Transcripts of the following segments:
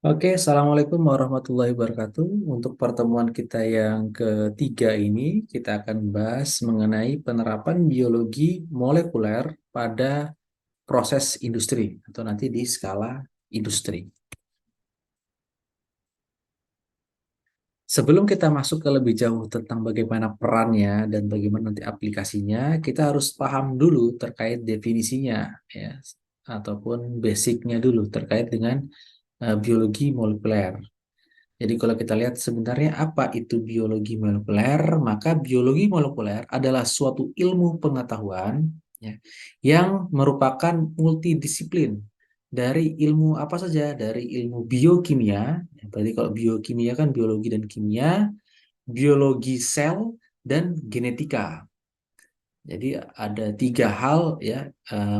Oke, Assalamualaikum warahmatullahi wabarakatuh. Untuk pertemuan kita yang ketiga ini, kita akan bahas mengenai penerapan biologi molekuler pada proses industri atau nanti di skala industri. Sebelum kita masuk ke lebih jauh tentang bagaimana perannya dan bagaimana nanti aplikasinya, kita harus paham dulu terkait definisinya, ya, ataupun basicnya dulu terkait dengan biologi molekuler. Jadi kalau kita lihat sebenarnya apa itu biologi molekuler, maka biologi molekuler adalah suatu ilmu pengetahuan, ya, yang merupakan multidisiplin dari ilmu apa saja, dari ilmu biokimia, ya, berarti kalau biokimia kan biologi dan kimia, biologi sel, dan genetika. Jadi ada tiga hal ya,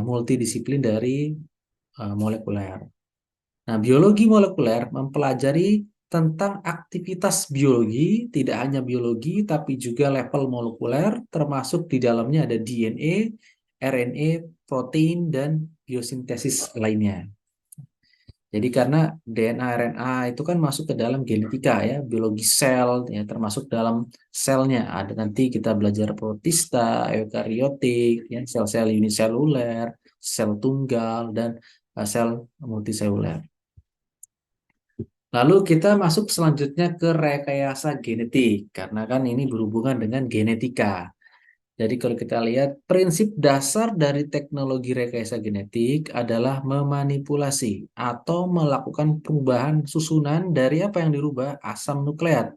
multidisiplin dari molekuler. Nah, biologi molekuler mempelajari tentang aktivitas biologi, tidak hanya biologi, tapi juga level molekuler, termasuk di dalamnya ada DNA, RNA, protein, dan biosintesis lainnya. Jadi karena DNA, RNA itu kan masuk ke dalam genetika ya, biologi sel, ya, termasuk dalam selnya. Ada nanti kita belajar protista, eukariotik, ya, sel-sel uniseluler, sel tunggal, dan sel multiseluler. Lalu kita masuk selanjutnya ke rekayasa genetik, karena kan ini berhubungan dengan genetika. Jadi kalau kita lihat, prinsip dasar dari teknologi rekayasa genetik adalah memanipulasi atau melakukan perubahan susunan dari apa yang dirubah asam nukleat.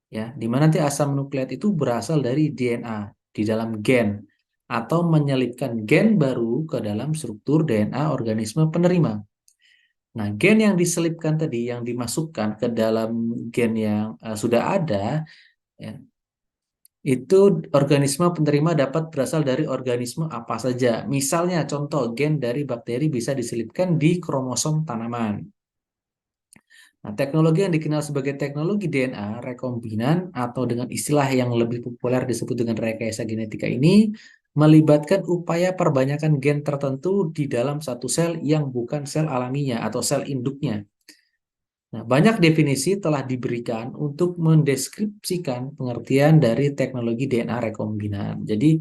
Ya, di mana nanti asam nukleat itu berasal dari DNA di dalam gen atau menyelipkan gen baru ke dalam struktur DNA organisme penerima. Nah, gen yang diselipkan tadi, yang dimasukkan ke dalam gen yang sudah ada, ya, itu organisme penerima dapat berasal dari organisme apa saja. Misalnya, contoh gen dari bakteri bisa diselipkan di kromosom tanaman. Nah, teknologi yang dikenal sebagai teknologi DNA rekombinan atau dengan istilah yang lebih populer disebut dengan rekayasa genetika ini melibatkan upaya perbanyakan gen tertentu di dalam satu sel yang bukan sel alaminya atau sel induknya. Nah, banyak definisi telah diberikan untuk mendeskripsikan pengertian dari teknologi DNA rekombinan. Jadi,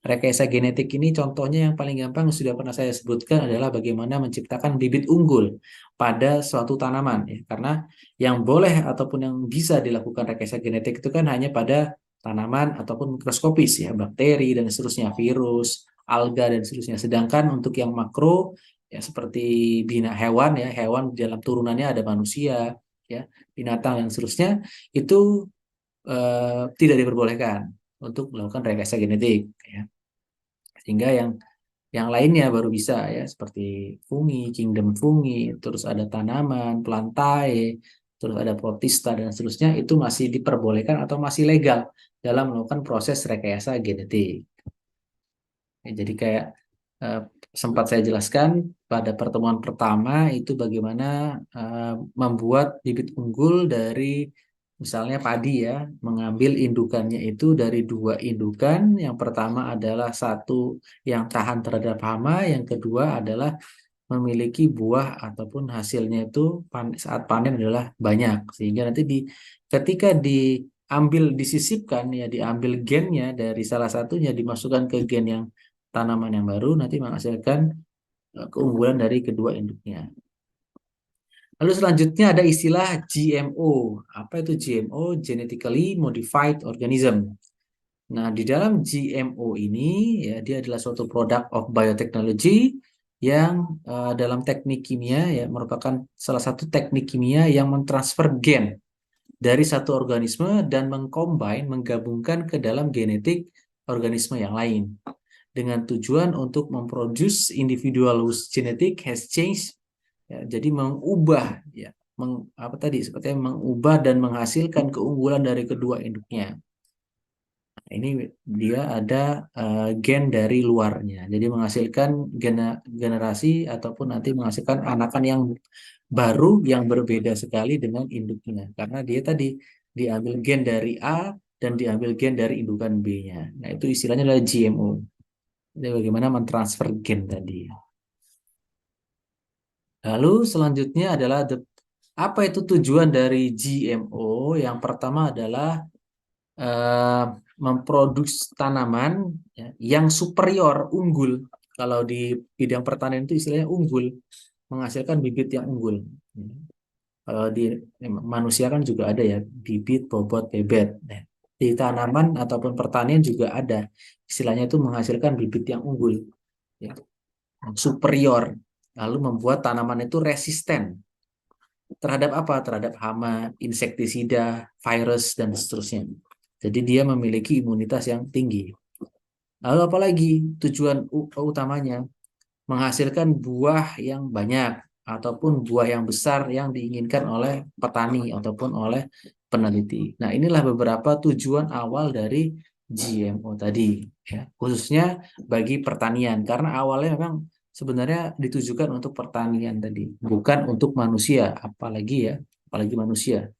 rekayasa genetik ini contohnya yang paling gampang sudah pernah saya sebutkan adalah bagaimana menciptakan bibit unggul pada suatu tanaman. Ya. Karena yang boleh ataupun yang bisa dilakukan rekayasa genetik itu kan hanya pada tanaman ataupun mikroskopis ya, bakteri dan seterusnya, virus, alga dan seterusnya. Sedangkan untuk yang makro ya seperti bina hewan ya, hewan di dalam turunannya ada manusia ya, binatang dan seterusnya itu tidak diperbolehkan untuk melakukan rekayasa genetik ya. Sehingga yang lainnya baru bisa ya seperti fungi, kingdom fungi, terus ada tanaman, plantae, terus ada protista dan seterusnya itu masih diperbolehkan atau masih legal dalam melakukan proses rekayasa genetik. Ya, jadi kayak eh, sempat saya jelaskan pada pertemuan pertama itu bagaimana membuat bibit unggul dari misalnya padi ya, mengambil indukannya itu dari dua indukan. Yang pertama adalah satu yang tahan terhadap hama, yang kedua adalah memiliki buah ataupun hasilnya itu saat panen adalah banyak. Sehingga nanti ketika diambil disisipkan ya diambil gennya dari salah satunya dimasukkan ke gen yang tanaman yang baru nanti menghasilkan keunggulan dari kedua induknya. Lalu selanjutnya ada istilah GMO. Apa itu GMO? Genetically Modified Organism. Nah, di dalam GMO ini ya dia adalah suatu product of biotechnology yang dalam teknik kimia ya merupakan salah satu teknik kimia yang mentransfer gen dari satu organisme dan mengcombine, menggabungkan ke dalam genetik organisme yang lain dengan tujuan untuk memproduce individual whose genetic has changed ya, jadi mengubah ya apa tadi sepertinya mengubah dan menghasilkan keunggulan dari kedua induknya. Ini dia ada gen dari luarnya. Jadi menghasilkan generasi ataupun nanti menghasilkan anakan yang baru yang berbeda sekali dengan induknya. Karena dia tadi diambil gen dari A dan diambil gen dari indukan B-nya. Nah, itu istilahnya adalah GMO. Jadi bagaimana mentransfer gen tadi. Lalu selanjutnya adalah Apa itu tujuan dari GMO? Yang pertama adalah eh, memproduksi tanaman ya, yang superior, unggul. Kalau di bidang pertanian itu istilahnya unggul, menghasilkan bibit yang unggul. Kalau di manusia kan juga ada ya, bibit, bobot, bebet. Nah, di tanaman ataupun pertanian juga ada. Istilahnya itu menghasilkan bibit yang unggul, ya, superior. Lalu membuat tanaman itu resisten terhadap apa? Terhadap hama, insektisida, virus, dan seterusnya. Jadi dia memiliki imunitas yang tinggi. Lalu apalagi tujuan utamanya? Menghasilkan buah yang banyak ataupun buah yang besar yang diinginkan oleh petani ataupun oleh peneliti. Nah, inilah beberapa tujuan awal dari GMO tadi, ya, khususnya bagi pertanian karena awalnya memang sebenarnya ditujukan untuk pertanian tadi, bukan untuk manusia, apalagi ya, apalagi manusia.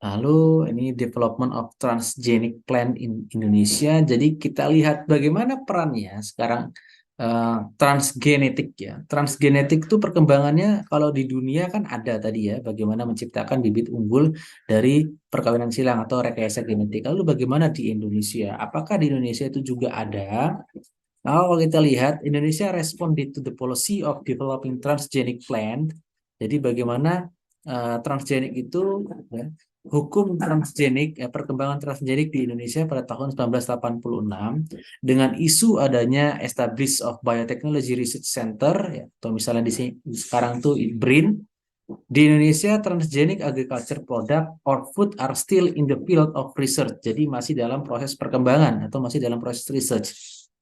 Lalu ini development of transgenic plant in Indonesia. Jadi kita lihat bagaimana perannya sekarang transgenetik ya. Transgenetik itu perkembangannya kalau di dunia kan ada tadi ya, bagaimana menciptakan bibit unggul dari perkawinan silang atau rekayasa genetik. Lalu bagaimana di Indonesia? Apakah di Indonesia itu juga ada? Nah, kalau kita lihat, Indonesia responded to the policy of developing transgenic plant. Jadi bagaimana transgenik itu, ya, hukum transgenik, ya, perkembangan transgenik di Indonesia pada tahun 1986 dengan isu adanya Establish of Biotechnology Research Center, ya, atau misalnya di sini sekarang tuh BRIN. Di Indonesia, transgenic agriculture product or food are still in the field of research. Jadi masih dalam proses perkembangan atau masih dalam proses research.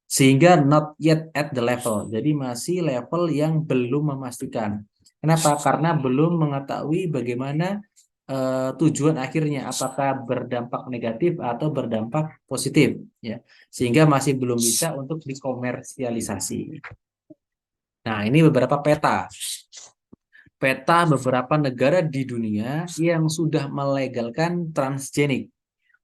Sehingga not yet at the level. Jadi masih level yang belum memastikan. Kenapa? Karena belum mengetahui bagaimana tujuan akhirnya, apakah berdampak negatif atau berdampak positif, ya. Sehingga masih belum bisa untuk dikomersialisasi. Nah, ini beberapa peta beberapa negara di dunia yang sudah melegalkan transgenik,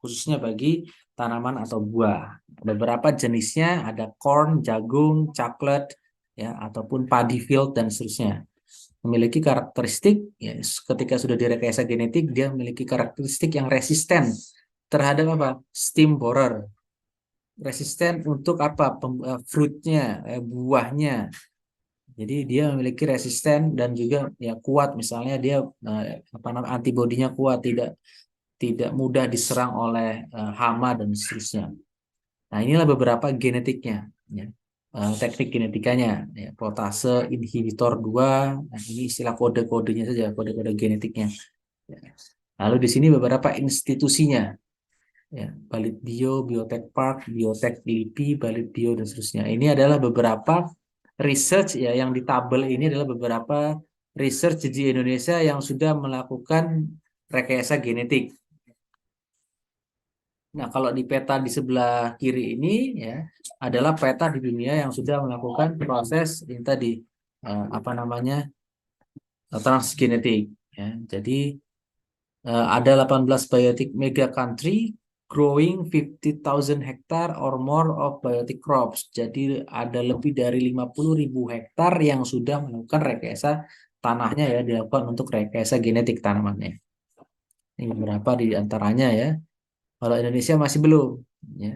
khususnya bagi tanaman atau buah. Beberapa jenisnya ada corn, jagung, coklat, ya, ataupun padi field dan seterusnya. Memiliki karakteristik, ya, ketika sudah direkayasa genetik, dia memiliki karakteristik yang resisten terhadap apa? Stem borer. Resisten untuk apa? Fruitnya, buahnya. Jadi dia memiliki resisten dan juga ya kuat, misalnya dia apa namanya, antibodinya kuat, tidak tidak mudah diserang oleh hama dan seterusnya. Nah, inilah beberapa genetiknya, ya. Teknik genetikanya, ya, protase inhibitor 2. Nah, ini istilah kode-kodenya saja, kode-kode genetiknya. Ya. Lalu di sini beberapa institusinya, ya, Balit Bio, Biotek Park, Biotek LIPI, Balit Bio dan seterusnya. Ini adalah beberapa research ya yang di tabel ini adalah beberapa research di Indonesia yang sudah melakukan rekayasa genetik. Nah, kalau di peta di sebelah kiri ini ya adalah peta di dunia yang sudah melakukan proses ini tadi apa namanya transgenetik, ya. Jadi ada 18 biotic mega country growing 50.000 hektar or more of biotic crops. Jadi ada lebih dari 50.000 hektar yang sudah melakukan rekayasa tanahnya, ya, dilakukan untuk rekayasa genetik tanamannya. Ini beberapa di antaranya, ya. Kalau Indonesia masih belum, ya.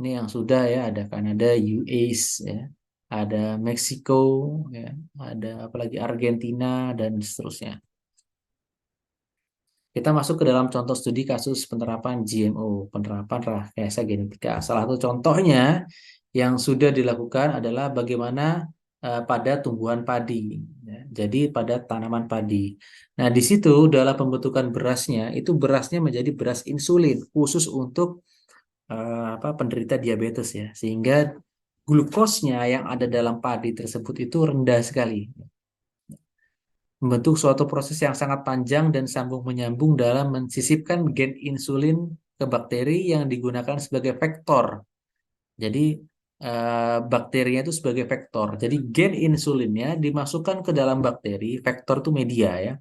Ini yang sudah, ya, ada Kanada, US, ya. Ada Meksiko, ya. Ada apalagi Argentina dan seterusnya. Kita masuk ke dalam contoh studi kasus penerapan GMO, penerapan rekayasa genetika. Salah satu contohnya yang sudah dilakukan adalah bagaimana pada tumbuhan padi, ya. Jadi pada tanaman padi. Nah, di situ dalam pembentukan berasnya, itu berasnya menjadi beras insulin khusus untuk apa, penderita diabetes, ya. Sehingga glukosnya yang ada dalam padi tersebut itu rendah sekali, membentuk suatu proses yang sangat panjang dan sambung menyambung dalam mensisipkan gen insulin ke bakteri yang digunakan sebagai vektor. Jadi bakterinya itu sebagai vektor. Jadi gen insulinnya dimasukkan ke dalam bakteri, vektor itu media, ya.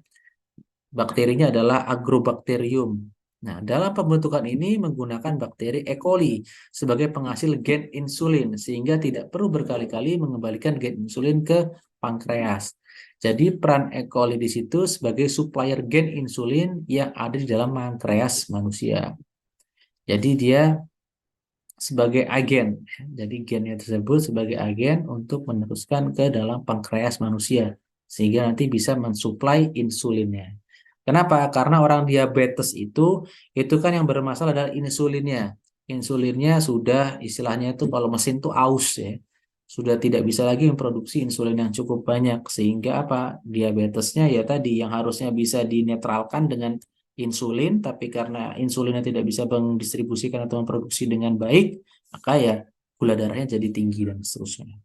Bakterinya adalah Agrobacterium. Nah, dalam pembentukan ini menggunakan bakteri E. coli sebagai penghasil gen insulin, sehingga tidak perlu berkali-kali mengembalikan gen insulin ke pankreas. Jadi peran E. coli di situ sebagai supplier gen insulin yang ada di dalam pankreas manusia. Jadi dia sebagai agen. Jadi gennya tersebut sebagai agen untuk meneruskan ke dalam pankreas manusia sehingga nanti bisa mensuplai insulinnya. Kenapa? Karena orang diabetes itu kan yang bermasalah adalah insulinnya. Insulinnya sudah istilahnya itu kalau mesin tuh aus ya. Sudah tidak bisa lagi memproduksi insulin yang cukup banyak sehingga apa? Diabetesnya ya tadi yang harusnya bisa dinetralkan dengan insulin, tapi karena insulinnya tidak bisa mendistribusikan atau memproduksi dengan baik, maka ya gula darahnya jadi tinggi dan seterusnya.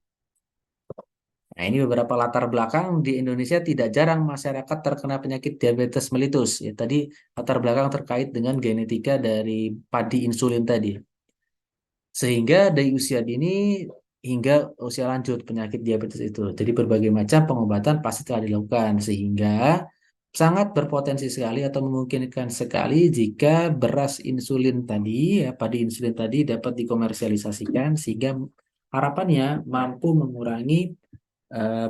Nah, ini beberapa latar belakang di Indonesia tidak jarang masyarakat terkena penyakit diabetes mellitus. Ya, tadi latar belakang terkait dengan genetika dari padi insulin tadi. Sehingga dari usia dini hingga usia lanjut penyakit diabetes itu. Jadi berbagai macam pengobatan pasti telah dilakukan sehingga sangat berpotensi sekali atau memungkinkan sekali jika beras insulin tadi, ya, padi insulin tadi dapat dikomersialisasikan sehingga harapannya mampu mengurangi eh,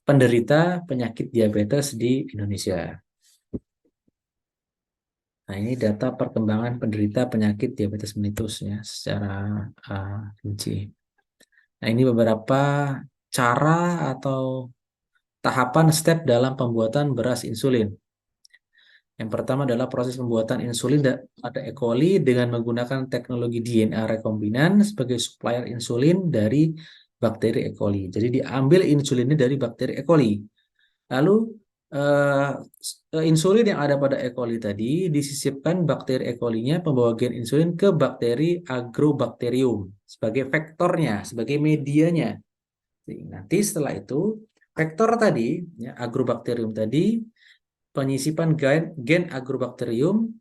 penderita penyakit diabetes di Indonesia. Nah, ini data perkembangan penderita penyakit diabetes mellitus ya secara rinci. Nah, ini beberapa cara atau tahapan step dalam pembuatan beras insulin. Yang pertama adalah proses pembuatan insulin pada E. coli dengan menggunakan teknologi DNA rekombinan sebagai supplier insulin dari bakteri E. coli. Jadi diambil insulinnya dari bakteri E. coli. Lalu insulin yang ada pada E. coli tadi disisipkan bakteri E. coli-nya pembawa gen insulin ke bakteri Agrobacterium sebagai vektornya, sebagai medianya. Jadi, nanti setelah itu vektor tadi, ya, Agrobacterium tadi, penyisipan gen Agrobacterium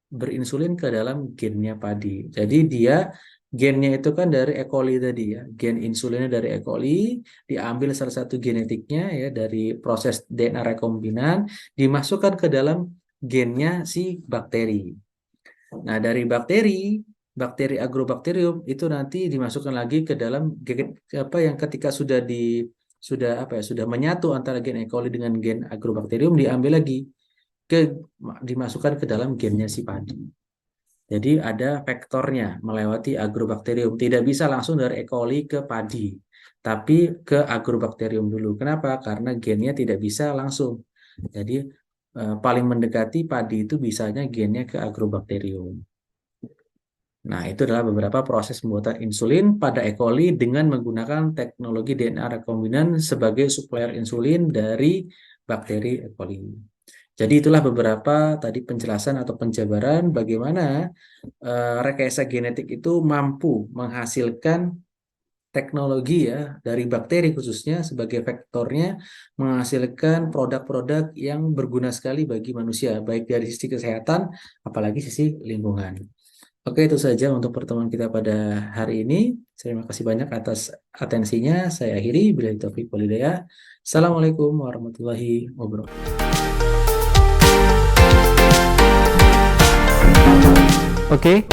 berinsulin ke dalam gennya padi. Jadi dia gennya itu kan dari E. coli tadi ya. Gen insulinnya dari E. coli diambil salah satu genetiknya ya dari proses DNA rekombinan dimasukkan ke dalam gennya si bakteri. Nah, dari bakteri Agrobacterium itu nanti dimasukkan lagi ke dalam apa yang ketika sudah menyatu antara gen E. coli dengan gen Agrobacterium diambil lagi dimasukkan ke dalam gennya si padi. Jadi ada vektornya melewati Agrobacterium. Tidak bisa langsung dari E. coli ke padi, tapi ke Agrobacterium dulu. Kenapa? Karena gennya tidak bisa langsung. Jadi paling mendekati padi itu bisanya gennya ke Agrobacterium. Nah, itu adalah beberapa proses pembuatan insulin pada E. coli dengan menggunakan teknologi DNA rekombinan sebagai supplier insulin dari bakteri E. coli. Jadi itulah beberapa tadi penjelasan atau penjabaran bagaimana rekayasa genetik itu mampu menghasilkan teknologi ya dari bakteri khususnya sebagai vektornya menghasilkan produk-produk yang berguna sekali bagi manusia baik dari sisi kesehatan apalagi sisi lingkungan. Oke, itu saja untuk pertemuan kita pada hari ini. Terima kasih banyak atas atensinya. Saya akhiri. Billahi taufiq wal hidayah. Assalamualaikum warahmatullahi wabarakatuh. Oke.